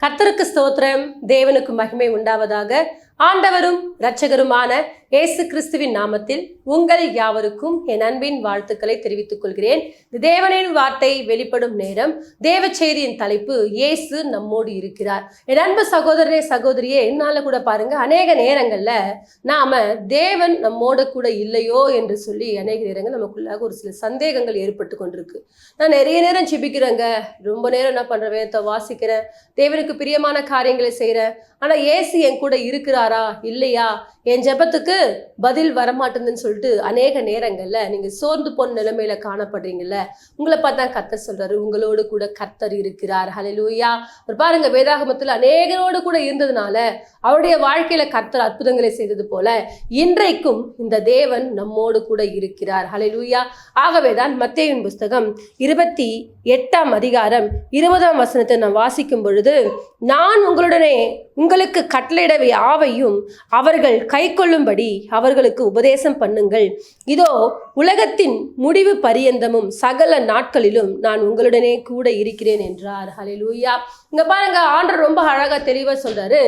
கர்த்தருக்கு ஸ்தோத்திரம், தேவனுக்கு மகிமை உண்டாவதாக. ஆண்டவரும் இரட்சகருமான இயேசு கிறிஸ்துவின் நாமத்தில் உங்கள் யாவருக்கும் என் அன்பின் வாழ்த்துக்களை தெரிவித்துக் கொள்கிறேன். தேவனின் வார்த்தை வெளிப்படும் நேரம். தேவ செய்தியின் தலைப்பு இயேசு நம்மோடு இருக்கிறார். என் அன்பு சகோதரனே சகோதரியே, என்னால கூட பாருங்க, அநேக நேரங்கள்ல நாம தேவன் நம்மோடு கூட இல்லையோ என்று சொல்லி அநேக நேரங்கள் நமக்குள்ளாக ஒரு சில சந்தேகங்கள் ஏற்பட்டு கொண்டிருக்கு. நான் நிறைய நேரம் ஜெபிக்கிறேங்க, ரொம்ப நேரம் என்ன பண்றேன், வேதத்தை வாசிக்கிறேன், தேவனுக்கு பிரியமான காரியங்களை செய்கிறேன். ஆனால் இயேசு என் கூட இருக்கிறாரா இல்லையா, என் ஜெபத்துக்கு பதில் வரமாட்டேங்குதுன்னு சொல்லிட்டு அநேக நேரங்களில் நீங்கள் சோர்ந்து போன நிலைமையில காணப்படுறீங்கல்ல. உங்களை பார்த்தா கர்த்தர் சொல்றாரு, உங்களோடு கூட கர்த்தர் இருக்கிறார். ஹல்லேலூயா. பாருங்க, வேதாகமத்தில் அநேகரோடு கூட இருந்ததுனால அவருடைய வாழ்க்கையில கர்த்தர் அற்புதங்களை செய்தது போல இன்றைக்கும் இந்த தேவன் நம்மோடு கூட இருக்கிறார். ஹல்லேலூயா. ஆகவேதான் மத்தேயுவின் புஸ்தகம் 28ஆம் அதிகாரம் 20ஆம் வசனத்தை நான் வாசிக்கும் பொழுது, நான் உங்களுடனே உங்களுக்கு கட்டளையிடவை யாவையும் அவர்கள் கை கொள்ளும்படி அவர்களுக்கு உபதேசம் பண்ணுங்கள். இதோ உலகத்தின் முடிவு பரியந்தமும் சகல நாட்களிலும் நான் உங்களுடனே கூட இருக்கிறேன் என்றார். ஹல்லேலூயா. இங்க பாருங்க, ஆண்டவர் ரொம்ப அழகா தெளிவா சொல்றாரு,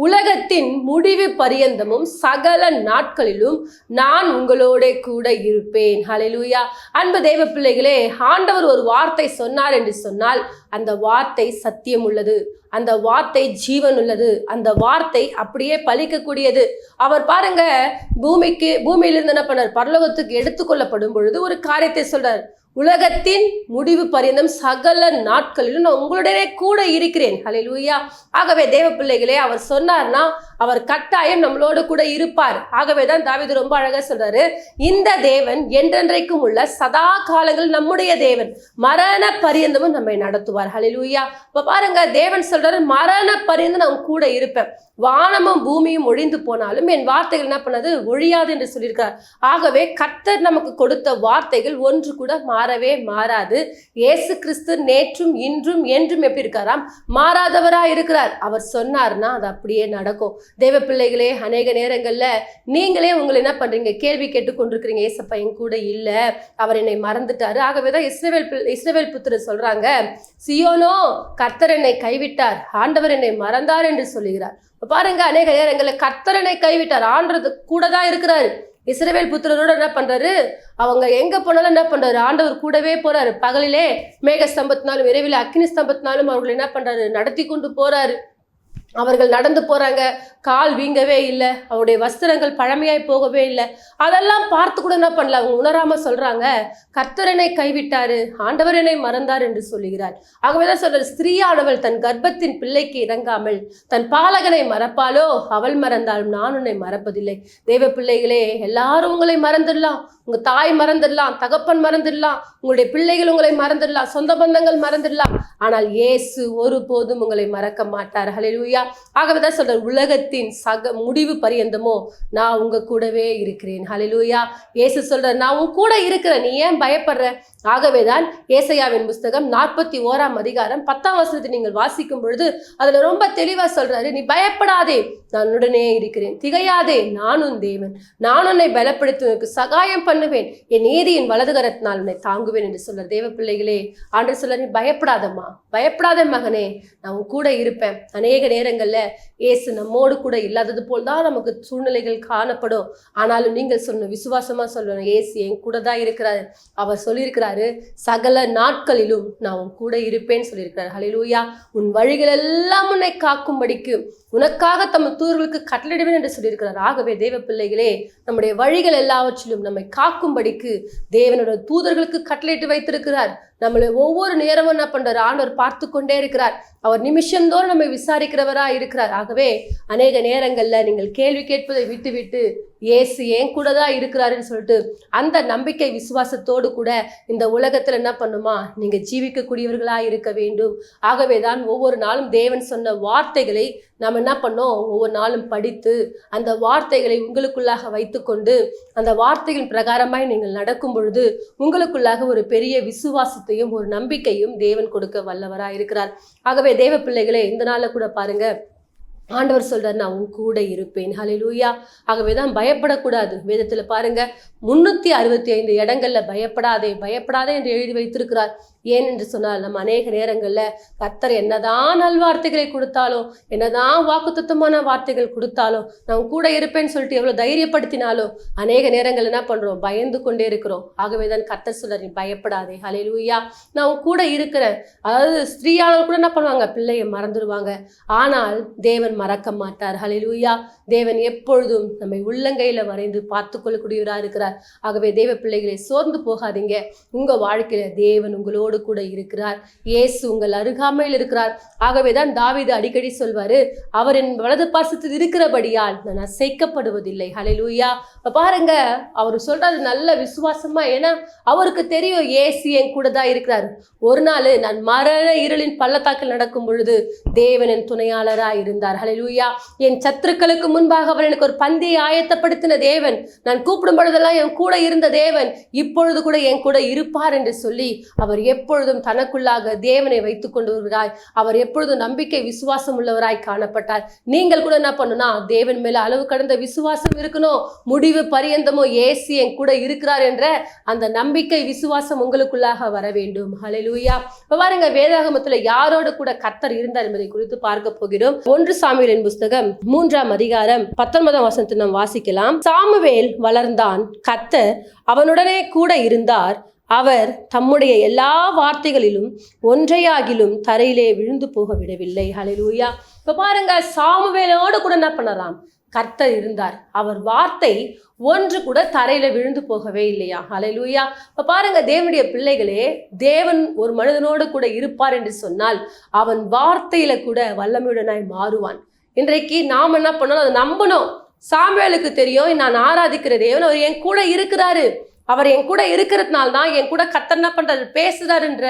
உலகத்தின் முடிவு பரியந்தமும் சகல நாட்களிலும் நான் உங்களோட கூட இருப்பேன். ஹல்லேலூயா. அன்பு தேவ பிள்ளைகளே, ஆண்டவர் ஒரு வார்த்தை சொன்னார் என்று சொன்னால் அந்த வார்த்தை சத்தியம் உள்ளது, அந்த வார்த்தை ஜீவன் உள்ளது, அந்த வார்த்தை அப்படியே பலிக்கக்கூடியது. அவர் பாருங்க, பூமியிலிருந்து என்ன பண்ணார், பரலோகத்துக்கு எடுத்துக்கொள்ளப்படும் பொழுது ஒரு காரியத்தை சொல்றார், உலகத்தின் முடிவு பரியந்தம் சகல நாட்களிலும் நான் உங்களுடனே கூட இருக்கிறேன். ஹல்லேலூயா. ஆகவே தேவ பிள்ளைகளே, அவர் சொன்னார்னா அவர் கட்டாயம் நம்மளோடு கூட இருப்பார். ஆகவே தான் தாவீது ரொம்ப அழகா சொல்றாரு, இந்த தேவன் என்றென்றைக்கும் உள்ள சதா காலங்கள் நம்முடைய தேவன், மரண பரியந்தமும் நம்மை நடத்துவார். ஹல்லேலூயா. இப்ப பாருங்க, தேவன் சொல்றாரு, மரண பரியந்தம் நான் கூட இருப்பேன், வானமும் பூமியும் ஒழிந்து போனாலும் என் வார்த்தைகள் என்ன பண்ணது, ஒழியாது என்று சொல்லியிருக்கார். ஆகவே கர்த்தர் நமக்கு கொடுத்த வார்த்தைகள் ஒன்று கூட மாறவே மாறாது. இயேசு கிறிஸ்து நேற்றும் இன்றும் என்றும் எப்படி இருக்காராம், மாறாதவரா இருக்கிறார். அவர் சொன்னார்னா அது அப்படியே நடக்கும். தேவ பிள்ளைகளே, அநேக நேரங்கள்ல நீங்களே உங்களை என்ன பண்றீங்க, கேள்வி கேட்டு கொண்டிருக்கிறீங்க, ஏசப்பா என் கூட இல்ல, அவர் என்னை மறந்துட்டாரு. ஆகவேதான் இஸ்ரவேல் புத்திரர் சொல்றாங்க, சியோனோ கர்த்தர் என்னை கைவிட்டார், ஆண்டவர் என்னை மறந்தார் என்று சொல்லுகிறார். பாருங்க, அநேக நேரங்களில் கர்த்தர் என்னை கைவிட்டார், ஆண்டவர் கூட தான் இருக்கிறாரு. இஸ்ரவேல் புத்திரரோட என்ன பண்றாரு, அவங்க எங்க போனாலும் என்ன பண்றாரு, ஆண்டவர் கூடவே போறாரு. பகலிலே மேக ஸ்தம்பத்தினாலும் இரவிலே அக்னி ஸ்தம்பத்தினாலும் அவர்கள் என்ன பண்றாரு, நடத்தி கொண்டு போறாரு. அவர்கள் நடந்து போறாங்க, கால் வீங்கவே இல்லை, அவருடைய வஸ்திரங்கள் பழமையாய் போகவே இல்லை. அதெல்லாம் பார்த்து கூட என்ன பண்ணல, அவங்க உணராம சொல்றாங்க, கர்த்தர் என்னை கைவிட்டாரு, ஆண்டவர் என்னை மறந்தார் என்று சொல்லுகிறார். ஆகவேதான் சொல்றாரு, ஸ்திரீயானவள் தன் கர்ப்பத்தின் பிள்ளைக்கு இறங்காமல் தன் பாலகனை மறப்பாலோ, அவள் மறந்தாலும் நான் உன்னை மறப்பதில்லை. தேவ பிள்ளைகளே, எல்லாரும் உங்களை மறந்துடலாம், உங்க தாய் மறந்துடலாம், தகப்பன் மறந்துடலாம், உங்களுடைய பிள்ளைகள் உங்களை மறந்துடலாம், சொந்த பந்தங்கள் மறந்துடலாம், ஆனால் இயேசு ஒருபோதும் உங்களை மறக்க மாட்டார். ஹல்லேலூயா. ஆகவேதான் சொல்ற, உலகத்தின் முடிவு பரியந்தமோ நான் உங்க கூடவே இருக்கிறேன். ஹல்லேலூயா. இயேசு சொல்ற, நான் உன் கூட இருக்கிறேன், நீ ஏன் பயப்படுற? ஆகவேதான் ஏசாயாவின் புஸ்தகம் 41ஆம் அதிகாரம் 10ஆம் வசனத்தை நீங்கள் வாசிக்கும் பொழுது அதுல ரொம்ப தெளிவா சொல்றாரு, நீ பயப்படாதே, நான் உடனே இருக்கிறேன், திகையாதே, நானும் தேவன், நான் உன்னை பலப்படுத்தி உனக்கு சகாயம் பண்ணுவேன், என் நீதியின் வலதுகரத்தினால் உன்னை தாங்குவேன் என்று சொல்ற. தேவ பிள்ளைகளே, ஆண்டவர் சொல்ற, நீ பயப்படாதம்மா, பயப்படாத மகனே, நான் உன் கூட இருப்பேன். அநேக நேரங்கள்ல இயேசு நம்மோடு கூட இல்லாதது போல் தான் நமக்கு சூழ்நிலைகள் காணப்படும். ஆனாலும் நீங்கள் சொன்ன விசுவாசமா சொல்லணும், இயேசு என் கூட தான் இருக்கிறாரு. அவர் சொல்லியிருக்கிறாரு, சகல நாட்களிலும் நான் உன் கூட இருப்பேன்னு சொல்லியிருக்கிறார். ஹல்லேலூயா. உன் வழிகள் எல்லாம் உன்னை காக்கும்படிக்கு உனக்காக தம் தூதர்களுக்கு கட்டளையிடுவேன் என்று சொல்லியிருக்கிறார். ஆகவே தேவ பிள்ளைகளே, நம்முடைய வழிகள் எல்லாவற்றிலும் நம்மை காக்கும்படிக்கு தேவனோட தூதர்களுக்கு கட்டளையிட்டு வைத்திருக்கிறார். நம்மளை ஒவ்வொரு நேரமும் என்ன பண்றாரு, ஆண்டவர் பார்த்து கொண்டே இருக்கிறார். அவர் நிமிஷந்தோறும் நம்மை விசாரிக்கிறவரா இருக்கிறார். ஆகவே அநேக நேரங்கள்ல நீங்கள் கேள்வி கேட்பதை விட்டு இயேசு ஏன் கூட தான் இருக்கிறாருன்னு சொல்லிட்டு அந்த நம்பிக்கை விசுவாசத்தோடு கூட இந்த உலகத்துல என்ன பண்ணுமா, நீங்க ஜீவிக்கக்கூடியவர்களா இருக்க வேண்டும். ஆகவே தான் ஒவ்வொரு நாளும் தேவன் சொன்ன வார்த்தைகளை நாம் என்ன பண்ணோம், ஒவ்வொரு நாளும் படித்து அந்த வார்த்தைகளை உங்களுக்குள்ளாக வைத்துக்கொண்டு அந்த வார்த்தைகளின் பிரகாரமாய் நீங்கள் நடக்கும் பொழுது உங்களுக்குள்ளாக ஒரு பெரிய விசுவாசத்தையும் ஒரு நம்பிக்கையும் தேவன் கொடுக்க வல்லவராக இருக்கிறார். ஆகவே தேவ பிள்ளைகளே, இந்த நாள்ல கூட பாருங்க, ஆண்டவர் சொல்றார், நான் உன் கூட இருப்பேன். ஹல்லேலூயா. ஆகவேதான் பயப்படக்கூடாது. வேதத்துல பாருங்க, 365 இடங்கள்ல பயப்படாதே பயப்படாதே என்று எழுதி வைத்திருக்கிறார். ஏனென்று சொன்னால் நம்ம அநேக நேரங்களில் கர்த்தர் என்னதான் நல்வார்த்தைகளை கொடுத்தாலும், என்னதான் வாக்குத்தத்தமான வார்த்தைகள் கொடுத்தாலும், நான் கூட இருப்பேன்னு சொல்லிட்டு எவ்வளோ தைரியப்படுத்தினாலும் அநேக நேரங்கள் என்ன பண்ணுறோம், பயந்து கொண்டே இருக்கிறோம். ஆகவே தான் கர்த்தர் சொல்றார், நீ பயப்படாதே, ஹல்லேலூயா, நான் கூட இருக்கிறேன். அதாவது ஸ்திரீயானவர் கூட என்ன பண்ணுவாங்க, பிள்ளையை மறந்துடுவாங்க. ஆனால் தேவன் மறக்க மாட்டார். ஹல்லேலூயா. தேவன் எப்பொழுதும் நம்மை உள்ளங்கையில் வரைந்து பார்த்து கொள்ளக்கூடியவராக இருக்கிறார். ஆகவே தேவ பிள்ளைகளை சோர்ந்து போகாதீங்க. உங்கள் வாழ்க்கையில தேவன் உங்களோடு கூட இருக்கிறார். இயேசு உங்கள் அருகாமையில் இருக்கிறார். ஆகவே தான் தாவீது அடிக்கடி சொல்வாரு, அவர் என் வலது பாசத்தில் இருக்கிறபடியால் நான் அசைக்கப்படுவதில்லை. ஹல்லேலூயா. பாருங்க, அவர் சொல்றாரு நல்ல விசுவாசமா. ஏன்னா அவருக்கு தெரியும் இயேசு என் கூட தான் இருக்கிறார். ஒரு நாள் நான் மரண இருளின் பள்ளத்தாக்கில் நடக்கும் பொழுது தேவன் என் துணையாளராக இருந்தார். ஹல்லேலூயா. என் சத்துருக்களுக்கு முன்பாக அவர் எனக்கு ஒரு பந்தியை ஆயத்தப்படுத்தின தேவன். நான் கூப்பிடும் பொழுதெல்லாம் என் கூட இருந்த தேவன் இப்பொழுது கூட என் கூட இருப்பார் என்று சொல்லி அவர் எப்பொழுதும் தனக்குள்ளாக தேவனை வைத்துக் கொண்டவராய், அவர் எப்பொழுதும் நம்பிக்கை விசுவாசம் உள்ளவராய் காணப்பட்டார். நீங்கள் கூட என்ன பண்ணணும்னா, தேவன் மேல அளவு கடந்த விசுவாசம் இருக்கணும். முடிவு பரியந்தமோ இயேசு என் கூட இருக்கிறார் என்ற அந்த நம்பிக்கை விசுவாசம் உங்களுக்குள்ளாக வர வேண்டும். ஹல்லேலூயா. பாருங்க, வேதாகமத்துல யாரோடு கூட கர்த்தர் இருந்தார் என்பதை குறித்து பார்க்க போகிறோம். 1 சாமுவேலின் புஸ்தகம் 3ஆம் அதிகாரம் 19ஆம் வசனத்தை நாம் வாசிக்கலாம். சாமுவேல் வளர்ந்தான், கர்த்தர் அவனுடனே கூட இருந்தார். அவர் தம்முடைய எல்லா வார்த்தைகளிலும் ஒன்றையாகிலும் தரையிலே விழுந்து போக விடவில்லை. ஹல்லேலூயா. இப்ப பாருங்க, சாமுவேலோடு கூட என்ன பண்ணலாம், கர்த்தர் இருந்தார். அவர் வார்த்தை ஒன்று கூட தரையில விழுந்து போகவே இல்லையா. ஹல்லேலூயா. இப்ப பாருங்க தேவனுடைய பிள்ளைகளே, தேவன் ஒரு மனிதனோடு கூட இருப்பார் என்று சொன்னால் அவன் வார்த்தையில கூட வல்லமையுடனாய் மாறுவான். இன்றைக்கு நாம் என்ன பண்ணணும், அதை நம்பணும். சாமுவேலுக்கு தெரியும், நான் ஆராதிக்கிற தேவன் அவர் என் கூட இருக்கிறாரு. அவர் என் கூட இருக்கிறதுனால தான் என் கூட கர்த்தர் என்ன பண்றாரு, பேசுறாருன்ற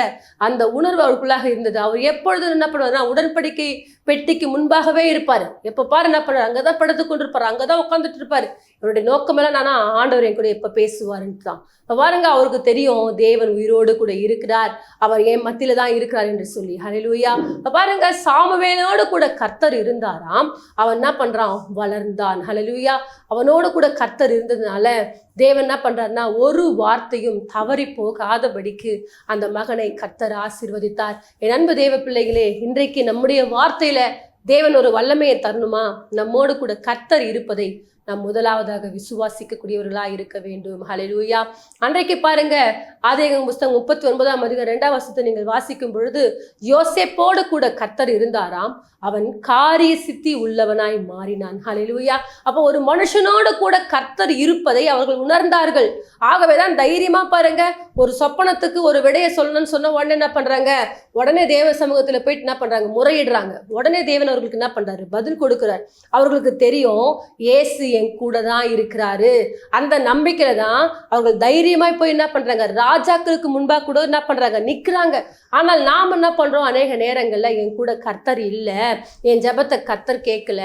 அந்த உணர்வு அவருக்குள்ளாக இருந்தது. அவர் எப்பொழுதும் என்ன பண்ணுவாருன்னா, உடன்படிக்கை பெட்டிக்கு முன்பாகவே இருப்பாரு. எப்ப பாரு என்ன பண்ணுவார், அங்கதான் படுத்து கொண்டு இருப்பாரு, அங்கதான் உட்காந்துட்டு இருப்பாரு. இவருடைய நோக்கமெல்லாம் நானா ஆண்டவர் என் கூட எப்ப பேசுவாருன்னு தான். பாருங்க, அவருக்கு தெரியும் தேவன் உயிரோடு கூட இருக்கிறார், அவர் என் மத்தியில தான் இருக்கிறார் என்று சொல்லி. ஹல்லேலூயா. பாருங்க, சாமுவேலோடு கூட கர்த்தர் இருந்தாராம். அவன் என்ன பண்றான், வளர்ந்தான். ஹல்லேலூயா. அவனோடு கூட கர்த்தர் இருந்ததுனால தேவன் என்ன பண்றாருன்னா, ஒரு வார்த்தையும் தவறி போகாதபடிக்கு அந்த மகனை கர்த்தர் ஆசீர்வதித்தார். என் அன்பு தேவ பிள்ளைகளே, இன்றைக்கு நம்முடைய வார்த்தையில தேவன் ஒரு வல்லமையை தரணுமா, நம்மோடு கூட கர்த்தர் இருப்பதை நாம் முதலாவதாக விசுவாசிக்கக்கூடியவர்களாக இருக்க வேண்டும். ஹல்லேலூயா. அன்றைக்கு பாருங்க, ஆதியாகமம் புஸ்தகம் 39ஆம் அதிகாரம் 2ஆம் வசனத்தை நீங்கள் வாசிக்கும் பொழுது, யோசேப்போடு கூட கர்த்தர் இருந்தாராம். அவன் காரிய சித்தி உள்ளவனாய் மாறினான். ஹல்லேலூயா. அப்போ ஒரு மனுஷனோடு கூட கர்த்தர் இருப்பதை அவர்கள் உணர்ந்தார்கள். ஆகவேதான் தைரியமா பாருங்க, ஒரு சொப்பனத்துக்கு ஒரு விடையை சொல்லணும்னு சொன்ன உடனே என்ன பண்றாங்க, உடனே தேவ சமூகத்துல போயிட்டு என்ன பண்றாங்க, முறையிடுறாங்க. உடனே தேவன் அவர்களுக்கு என்ன பண்றாரு, பதில் கொடுக்கிறார். அவர்களுக்கு தெரியும் இயேசு என் கூட தான் இருக்கிறாரு. அந்த நம்பிக்கையில தான் அவர்கள் தைரியமாய் போய் என்ன பண்றாங்க, ராஜாக்களுக்கு முன்பாக கூட என்ன பண்றாங்க, நிக்கிறாங்க. ஆனால் நாம் என்ன பண்றோம், அநேக நேரங்கள்ல என் கூட கர்த்தர் இல்லை, என் ஜெபத்தை கர்த்தர் கேட்கல,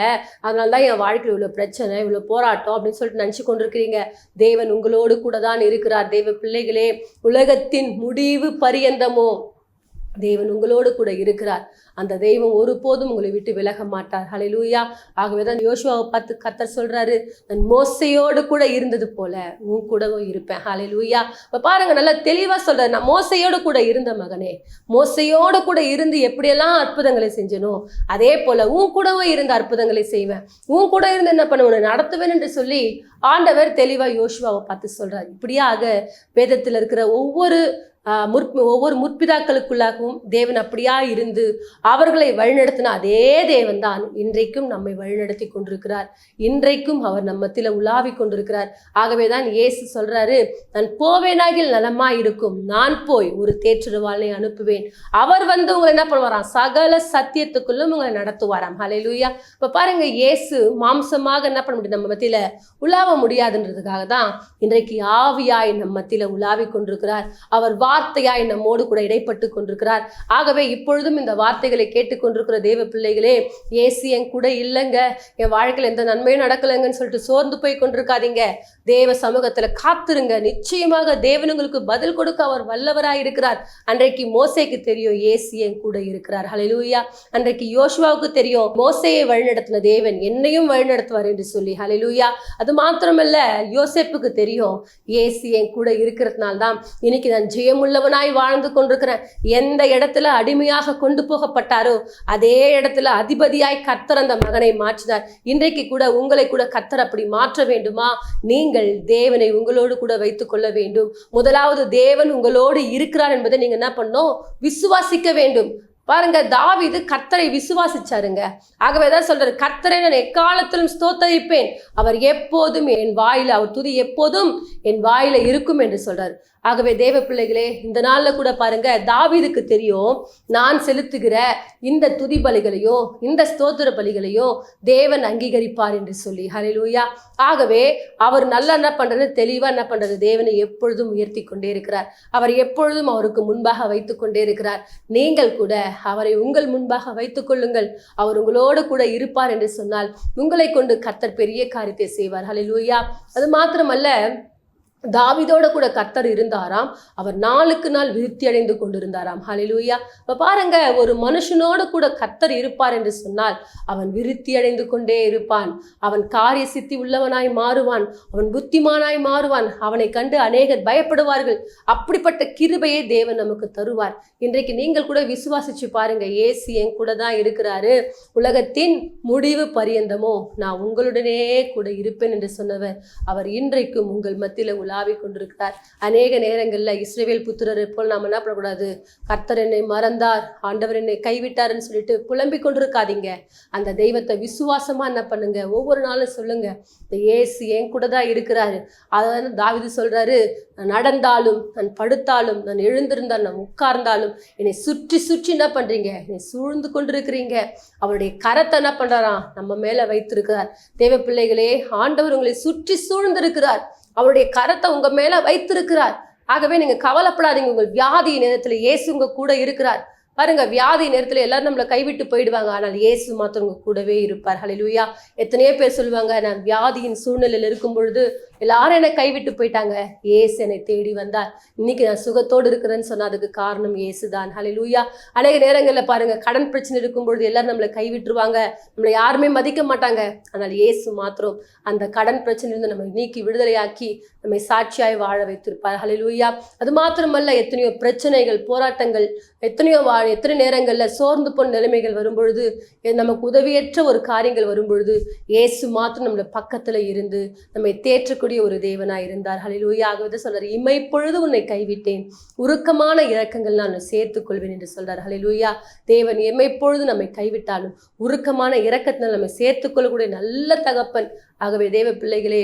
அதனாலதான் என் வாழ்க்கையில் இவ்வளவு பிரச்சனை, இவ்வளவு போராட்டம் அப்படின்னு சொல்லிட்டு நினைச்சு கொண்டிருக்கிறீங்க. தேவன் உங்களோடு கூட தான் இருக்கிறார். தேவ பிள்ளைகளே, உலகத்தின் முடிவு பரியந்தமோ தேவன் உங்களோடு கூட இருக்கிறார். அந்த தெய்வம் ஒருபோதும் உங்களை விட்டு விலக மாட்டார். ஹல்லேலூயா. ஆகவேதான் யோசுவாவை பார்த்து கர்த்தர் சொல்றாரு, நான் மோசையோடு கூட இருந்தது போல உன் கூடவும் இருப்பேன். ஹல்லேலூயா. இப்ப பாருங்க, நல்லா தெளிவா சொல்றாரு, நான் மோசையோடு கூட இருந்த மகனே, மோசையோடு கூட இருந்து எப்படியெல்லாம் அற்புதங்களை செஞ்சனோ அதே போல உன் கூடவும் இருந்த அற்புதங்களை செய்வேன், உன் கூட இருந்து என்ன பண்ணுவேன், நடத்துவேன் என்று சொல்லி ஆண்டவர் தெளிவா யோசுவாவை பார்த்து சொல்றாரு. இப்படியாக வேதத்தில் இருக்கிற ஒவ்வொரு முற்பிதாக்களுக்குள்ளாகவும் தேவன் அப்படியா இருந்து அவர்களை வழிநடத்தின அதே தேவன் தான் இன்றைக்கும் நம்மை வழிநடத்தி கொண்டிருக்கிறார். இன்றைக்கும் அவர் நம்மத்தில உலாவி கொண்டிருக்கிறார். ஆகவேதான் இயேசு சொல்றாரு, நான் போவேனாகில் நலமா இருக்கும், நான் போய் ஒரு தேற்றுவாளனை அனுப்புவேன், அவர் வந்து உங்களை என்ன பண்ணுவாராம், சகல சத்தியத்துக்குள்ளும் உங்களை நடத்துவாராம். ஹல்லேலூயா. இப்ப பாருங்க, இயேசு மாம்சமாக என்ன பண்ண முடியும், நம்ம மத்தியில உலாவ முடியாதுன்றதுக்காக தான் இன்றைக்கு ஆவியாய் நம்ம மத்தியில உலாவி கொண்டிருக்கிறார். அவர் வார்த்தையாய் நம்மோடு கூட இடைப்பட்டு கொண்டிருக்கிறார். ஆகவே இப்பொழுதும் இந்த வார்த்தைகளை கேட்டுக்கொண்டிருக்கிற தேவ பிள்ளைகளே, இயேசு என் கூட இல்லைங்க, என் வாழ்க்கையில் எந்த நன்மையும் நடக்கலைங்கன்னு சொல்லிட்டு சோர்ந்து போய் கொண்டிருக்காதீங்க. தேவ சமூகத்துல காத்துருங்க. நிச்சயமாக தேவன் உங்களுக்கு பதில் கொடுக்க அவர் வல்லவராய் இருக்கிறார். அன்றைக்கு மோசேக்கு தெரியும் இயேசு என் கூட இருக்கிறார். ஹல்லேலூயா. அன்றைக்கு யோசுவாவுக்கு தெரியும் மோசேயை வழிநடத்தின தேவன் என்னையும் வழிநடத்துவார் என்று சொல்லி. ஹல்லேலூயா. அது மாத்திரமல்ல, யோசேப்புக்கு தெரியும் இயேசு என் கூட இருக்கிறதுனால தான் இன்னைக்கு நான் ஜெயம் உள்ளவனாய் வாழ்ந்து கொண்டிருக்கிறேன். எந்த இடத்துல அடிமையாக கொண்டு போகப்பட்டாரோ அதே இடத்துல அதிபதியாய் கர்த்தர் அந்த மகனை மாற்றினார். இன்றைக்கு கூட உங்களை கூட கர்த்தர் அப்படி மாற்ற வேண்டுமா? நீங்கள் தேவனை உங்களோடு கூட வைத்துக் கொள்ள வேண்டும். முதலாவது தேவன் உங்களோடு இருக்கிறார் என்பதை நீங்க என்ன பண்ணணும்? விசுவாசிக்க வேண்டும். பாருங்க, தாவீது கர்த்தரை விசுவாசிச்சாருங்க. ஆகவேதான் சொல்றாரு, கர்த்தரை நான் எக்காலத்திலும் ஸ்தோத்தரிப்பேன், அவர் எப்போதும் என் வாயில, அவர் துதி எப்போதும் என் வாயில இருக்கும் என்று சொல்றாரு. ஆகவே தேவ பிள்ளைகளே, இந்த நாள்ல கூட பாருங்க, தாவீதுக்கு தெரியும் நான் செலுத்துகிற இந்த துதி பலிகளையோ இந்த ஸ்தோத்திர பலிகளையோ தேவன் அங்கீகரிப்பார் என்று சொல்லி. ஹல்லேலூயா. ஆகவே அவர் நல்லா என்ன பண்றது, தெளிவா என்ன பண்றது, தேவனை எப்பொழுதும் உயர்த்தி கொண்டே இருக்கிறார். அவர் எப்பொழுதும் அவருக்கு முன்பாக வைத்துக் கொண்டே இருக்கிறார். நீங்கள் கூட அவரை உங்கள் முன்பாக வைத்துக் கொள்ளுங்கள். அவர் உங்களோடு கூட இருப்பார் என்று சொன்னால் உங்களை கொண்டு கர்த்தர் பெரிய காரியத்தை செய்வார். ஹல்லேலூயா. அது மாத்திரமல்ல, தாவீதோட கூட கர்த்தர் இருந்தாராம். அவர் நாளுக்கு நாள் விருத்தி அடைந்து கொண்டிருந்தாராம். ஹல்லேலூயா. இப்ப பாருங்க, ஒரு மனுஷனோடு கூட கர்த்தர் இருப்பார் என்று சொன்னால் அவன் விருத்தி அடைந்து கொண்டே இருப்பான். அவன் காரிய சித்தி உள்ளவனாய் மாறுவான். அவன் புத்திமானாய் மாறுவான். அவனை கண்டு அநேகர் பயப்படுவார்கள். அப்படிப்பட்ட கிருபையை தேவன் நமக்கு தருவார். இன்றைக்கு நீங்கள் கூட விசுவாசிச்சு பாருங்க, இயேசு என் கூட தான் இருக்கிறாரு, உலகத்தின் முடிவு பரியந்தமோ நான் உங்களுடனே கூட இருப்பேன் என்று சொன்னவர் அவர் இன்றைக்கும் உங்கள் மத்தியில உலாவி கொண்டிருக்கிறார். அநேக நேரங்கள்ல இஸ்ரவேல் புத்திரரை போல் நாம் என்ன பண்ணக்கூடாது, கர்த்தர் என்னை மறந்தார், ஆண்டவர் என்னை கைவிட்டாருன்னு சொல்லிட்டு புலம்பிக் கொண்டிருக்காதீங்க. அந்த தெய்வத்தை விசுவாசமா என்ன பண்ணுங்க, ஒவ்வொரு நாளும் சொல்லுங்க, இந்த இயேசு என் கூட தான் இருக்கிறாரு. அதான் தாவீது சொல்றாரு, நான் நடந்தாலும், நான் படுத்தாலும், நான் எழுந்திருந்தாலும், நான் உட்கார்ந்தாலும் என்னை சுற்றி சுற்றி என்ன பண்றீங்க, என்னை சூழ்ந்து கொண்டிருக்கிறீங்க. அவருடைய கரத்தை என்ன பண்றாராம், நம்ம மேல வைத்திருக்கிறார். தேவ பிள்ளைகளே, ஆண்டவர் உங்களை சுற்றி சூழ்ந்திருக்கிறார். அவருடைய கரத்தை உங்க மேல வைத்திருக்கிறார். ஆகவே நீங்க கவலைப்படாதீங்க. உங்கள் வியாதி நேரத்துல இயேசு உங்க கூட இருக்கிறார். பாருங்க, வியாதி நேரத்துல எல்லாரும் நம்மளை கைவிட்டு போயிடுவாங்க, ஆனால் இயேசு மாத்திரம் உங்க கூடவே இருப்பார். ஹல்லேலூயா. எத்தனையோ பேர் சொல்லுவாங்க, நான் வியாதியின் சூழ்நிலையில் இருக்கும் பொழுது எல்லாரும் என்னை கைவிட்டு போயிட்டாங்க, இயேசு என்னை தேடி வந்தார், இன்னைக்கு நான் சுகத்தோடு இருக்கிறேன்னு சொன்னா அதுக்கு காரணம் இயேசு தான். ஹல்லேலூயா. அநேக நேரங்கள்ல பாருங்க, கடன் பிரச்சனை இருக்கும் பொழுது எல்லாரும் நம்மளை கைவிட்டுருவாங்க, நம்மளை யாருமே மதிக்க மாட்டாங்க. ஆனால் இயேசு மாத்திரம் அந்த கடன் பிரச்சனையிலிருந்து நம்ம நீக்கி விடுதலையாக்கி நம்மை சாட்சியாய் வாழ வைத்திருப்பார். ஹல்லேலூயா. அது மாத்திரமல்ல, எத்தனையோ பிரச்சனைகள், போராட்டங்கள், எத்தனை நேரங்கள்ல சோர்ந்து போன நிலைமைகள் வரும்பொழுது, நமக்கு உதவியற்ற ஒரு காரியங்கள் வரும்பொழுது இயேசு மாத்திரம் நம்மள பக்கத்துல இருந்து நம்மை தேற்றக்கூடிய ஒரு தேவனாய் இருந்தார். ஹல்லேலூயா. ஆகவே சொல்றாரு, இமைப்பொழுது உன்னை கைவிட்டேன், உருக்கமான இரக்கங்கள் நான் சேர்த்துக் கொள்வேன் என்று சொல்றார். ஹல்லேலூயா. தேவன் எமைப்பொழுது நம்மை கைவிட்டாலும் உருக்கமான இரக்கத்தினால் நம்மை சேர்த்துக்கொள்ளக்கூடிய நல்ல தகப்பன். ஆகவே தேவ பிள்ளைகளே,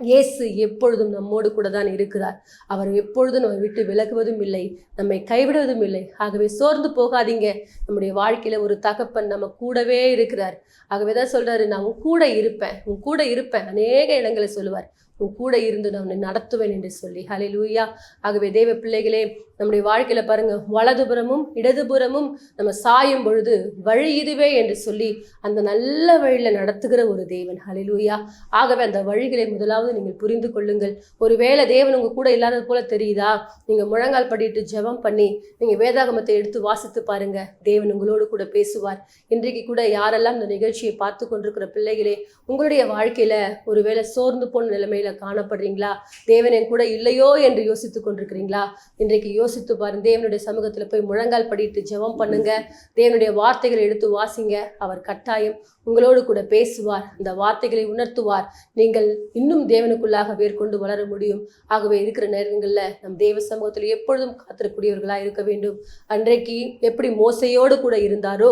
இயேசு எப்பொழுதும் நம்மோடு கூட தான் இருக்கிறார். அவர் எப்பொழுதும் நம்மை விட்டு விலகுவதும் இல்லை, நம்மை கைவிடுவதும் இல்லை. ஆகவே சோர்ந்து போகாதீங்க. நம்முடைய வாழ்க்கையில ஒரு தகப்பன் நம்ம கூடவே இருக்கிறார். ஆகவே தான் சொல்றாரு, நான் உன் கூட இருப்பேன், உன் கூட இருப்பேன். அநேக இடங்களை சொல்லுவார், உன் கூட இருந்து நான் உன்னை நடத்துவேன் என்று சொல்லி. ஹல்லேலூயா. ஆகவே தேவ பிள்ளைகளே, நம்முடைய வாழ்க்கையில பாருங்க, வலதுபுறமும் இடதுபுறமும் நம்ம சாயும் பொழுது வழி இதுவே என்று சொல்லி அந்த நல்ல வழியில நடத்துகிற ஒரு தேவன். ஹல்லேலூயா. ஆகவே அந்த வழிகளை முதலாவது நீங்கள் புரிந்து கொள்ளுங்கள். ஒருவேளை தேவன் உங்க கூட இல்லாதது போல தெரியுதா, நீங்க முழங்கால் படிட்டு ஜெபம் பண்ணி நீங்க வேதாகமத்தை எடுத்து வாசித்து பாருங்க, தேவன் உங்களோடு கூட பேசுவார். இன்றைக்கு கூட யாரெல்லாம் இந்த நிகழ்ச்சியை பார்த்து கொண்டிருக்கிற பிள்ளைகளே, உங்களுடைய வாழ்க்கையில ஒருவேளை சோர்ந்து போன நிலைமையில காணப்படுறீங்களா, தேவன் என் கூட இல்லையோ என்று யோசித்து கொண்டிருக்கிறீங்களா, இன்றைக்கு யோசித்து பாருங்க. தேவனுடைய சமூகத்துல போய் முழங்கால் படிட்டு ஜெபம் பண்ணுங்க, தேவனுடைய வார்த்தைகளை எடுத்து வாசிங்க. அவர் கட்டாயம் உங்களோடு கூட பேசுவார், அந்த வார்த்தைகளை உணர்த்துவார். நீங்கள் இன்னும் தேவனுக்குள்ளாக வேர்கொண்டு வளர முடியும். ஆகவே இருக்கிற நேரங்கள்ல நம் தேவ சமூகத்தில் எப்பொழுதும் காத்திருக்கக்கூடியவர்களா இருக்க வேண்டும். அன்றைக்கு எப்படி மோசையோடு கூட இருந்தாரோ,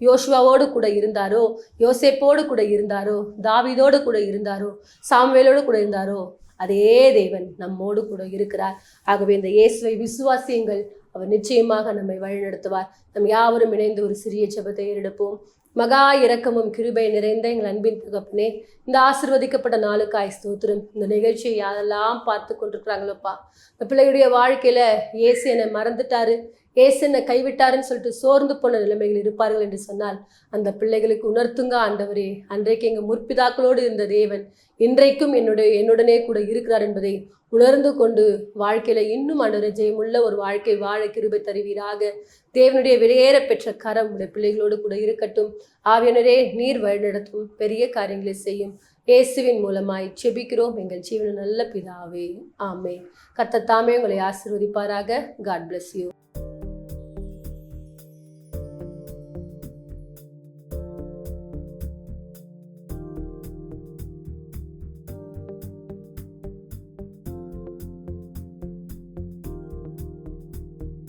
யோசுவாவோடு கூட இருந்தாரோ, யோசேப்போடு கூட இருந்தாரோ, தாவீதோடு கூட இருந்தாரோ, சாமுவேலோடு கூட இருந்தாரோ, அதே தேவன் நம்மோடு கூட இருக்கிறார். ஆகவே இந்த இயேசுவை விசுவாசியுங்கள், அவர் நிச்சயமாக நம்மை வழிநடத்துவார். நம் யாவரும் இணைந்து ஒரு சிறிய ஜெபத்தை எடுப்போம். மகா இரக்கமும் கிருபை நிறைந்த எங்கள் அன்பின் தகப்பனே, இந்த ஆசீர்வதிக்கப்பட்ட நாளுக்காய் ஸ்தோத்திரம். இந்த நிகழ்ச்சியை யாரெல்லாம் பார்த்து கொண்டிருக்கிறாங்களோப்பா, இந்த பிள்ளைகளுடைய வாழ்க்கையில இயேசு என்னை மறந்துட்டாரு, இயேசு என்னை கைவிட்டாருன்னு சொல்லிட்டு சோர்ந்து போன நிலைமைகள் இருப்பார்கள் என்று சொன்னால் அந்த பிள்ளைகளுக்கு உணர்த்துங்க ஆண்டவரே. அன்றைக்கு எங்கள் முற்பிதாக்களோடு இருந்த தேவன் இன்றைக்கும் என்னுடனே கூட இருக்கிறார் என்பதை உணர்ந்து கொண்டு வாழ்க்கையில இன்னும் ஆண்டவரே ஜெயமுள்ள ஒரு வாழ்க்கை வாழ கிருபை தருவீராக. தேவனுடைய வெளியேற பெற்ற கரம் உடைய பிள்ளைகளோடு கூட இருக்கட்டும். ஆவியானவரே, நீர் வழிநடத்தும், பெரிய காரியங்களை செய்யும். இயேசுவின் மூலமாய் ஜெபிக்கிறோம் எங்கள் ஜீவன நல்ல பிதாவே. ஆமென். கர்த்தர் தாமே உங்களை ஆசீர்வதிப்பாராக. God bless you.